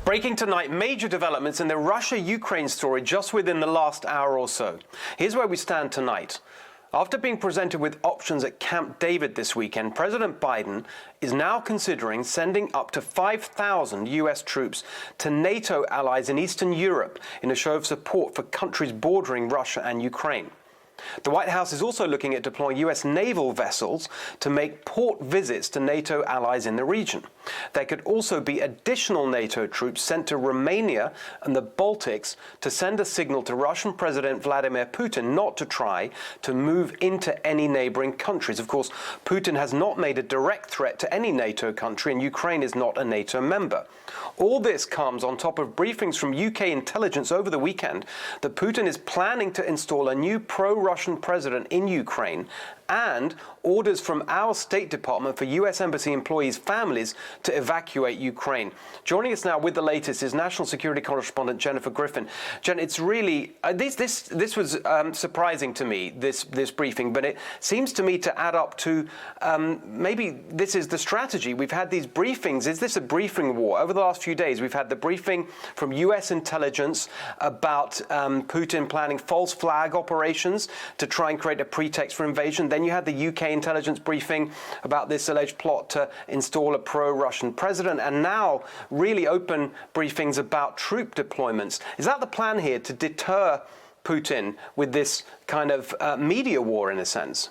Breaking tonight, major developments in the Russia-Ukraine story just within the last hour or so. Here's where we stand tonight. After being presented with options at Camp David this weekend, President Biden is now considering sending up to 5,000 U.S. troops to NATO allies in Eastern Europe in a show of support for countries bordering Russia and Ukraine. The White House is also looking at deploying U.S. naval vessels to make port visits to NATO allies in the region. There could also be additional NATO troops sent to Romania and the Baltics to send a signal to Russian President Vladimir Putin not to try to move into any neighboring countries. Of course, Putin has not made a direct threat to any NATO country, and Ukraine is not a NATO member. All this comes on top of briefings from UK intelligence over the weekend that Putin is planning to install a new pro-Russian president in Ukraine, and orders from our State Department for U.S. Embassy employees' families to evacuate Ukraine. Joining us now with the latest is National Security Correspondent Jennifer Griffin. Jen, it's really this was surprising to me, this briefing, but it seems to me to add up to maybe this is the strategy. We've had these briefings. Is this a briefing war? Over the last few days, we've had the briefing from U.S. intelligence about Putin planning false flag operations to try and create a pretext for invasion. Then you had the UK intelligence briefing about this alleged plot to install a pro-Russian president, and now really open briefings about troop deployments. Is that the plan here, to deter Putin with this kind of media war, in a sense?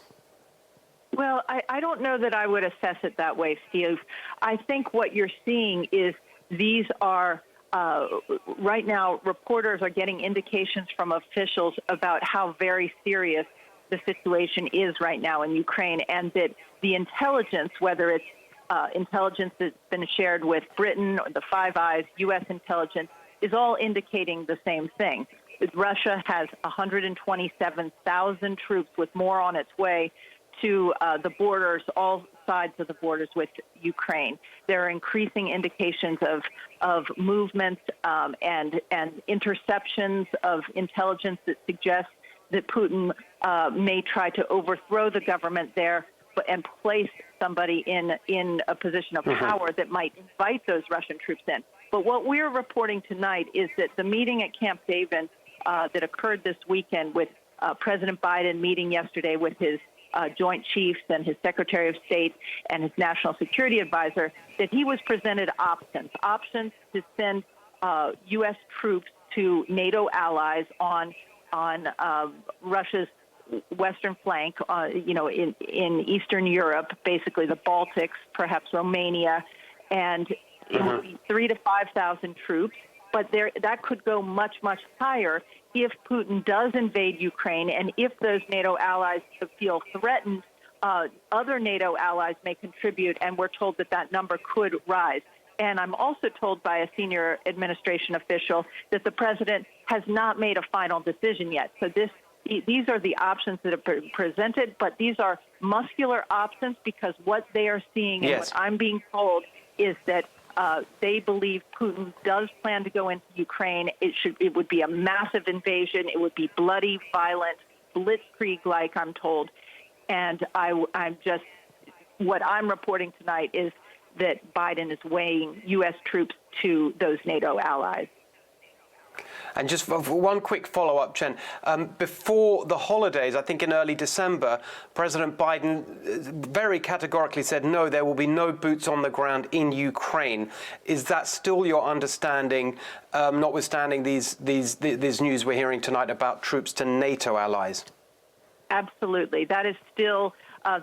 Well, I don't know that I would assess it that way, Steve. I think what you're seeing is these are right now, reporters are getting indications from officials about how very serious the situation is right now in Ukraine, and that the intelligence, whether it's intelligence that's been shared with Britain or the Five Eyes, U.S. intelligence, is all indicating the same thing. Russia has 127,000 troops, with more on its way to the borders, all sides of the borders with Ukraine. There are increasing indications of movements and interceptions of intelligence that suggest that Putin may try to overthrow the government there and place somebody in a position of power that might invite those Russian troops in. But what we're reporting tonight is that the meeting at Camp David that occurred this weekend, with President Biden meeting yesterday with his Joint Chiefs and his Secretary of State and his National Security Advisor, that he was presented options to send U.S. troops to NATO allies on Russia's western flank, in Eastern Europe, basically the Baltics, perhaps Romania, and it would be 3,000 to 5,000 troops. But that could go much, much higher if Putin does invade Ukraine, and if those NATO allies feel threatened, other NATO allies may contribute, and we're told that number could rise. And I'm also told by a senior administration official that the president has not made a final decision yet. So these are the options that are presented, but these are muscular options, because what they are seeing and what I'm being told is that they believe Putin does plan to go into Ukraine. It would be a massive invasion. It would be bloody, violent, blitzkrieg-like, I'm told. And what I'm reporting tonight is that Biden is weighing U.S. troops to those NATO allies. And just for one quick follow-up, Jen, before the holidays, I think in early December, President Biden very categorically said, no, there will be no boots on the ground in Ukraine. Is that still your understanding, notwithstanding these news we're hearing tonight about troops to NATO allies? Absolutely. That is still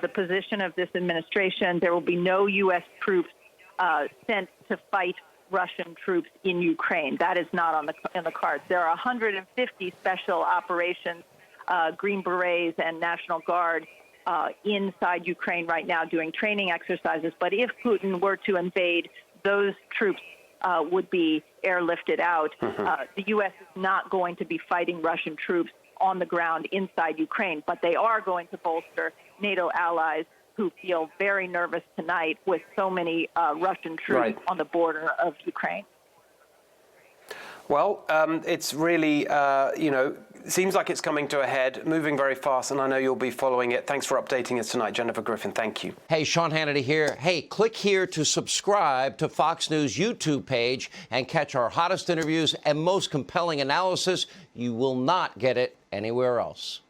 the position of this administration. There will be no U.S. troops sent to fight Russian troops in Ukraine. That is not in the cards. There are 150 special operations, Green Berets and National Guard inside Ukraine right now doing training exercises. But if Putin were to invade, those troops would be airlifted out. The U.S. is not going to be fighting Russian troops on the ground inside Ukraine, but they are going to bolster NATO allies who feel very nervous tonight with so many Russian troops on the border of Ukraine. Well, it's really, seems like it's coming to a head, moving very fast, and I know you'll be following it. Thanks for updating us tonight, Jennifer Griffin. Thank you. Hey, Sean Hannity here. Hey, click here to subscribe to Fox News YouTube page and catch our hottest interviews and most compelling analysis. You will not get it anywhere else.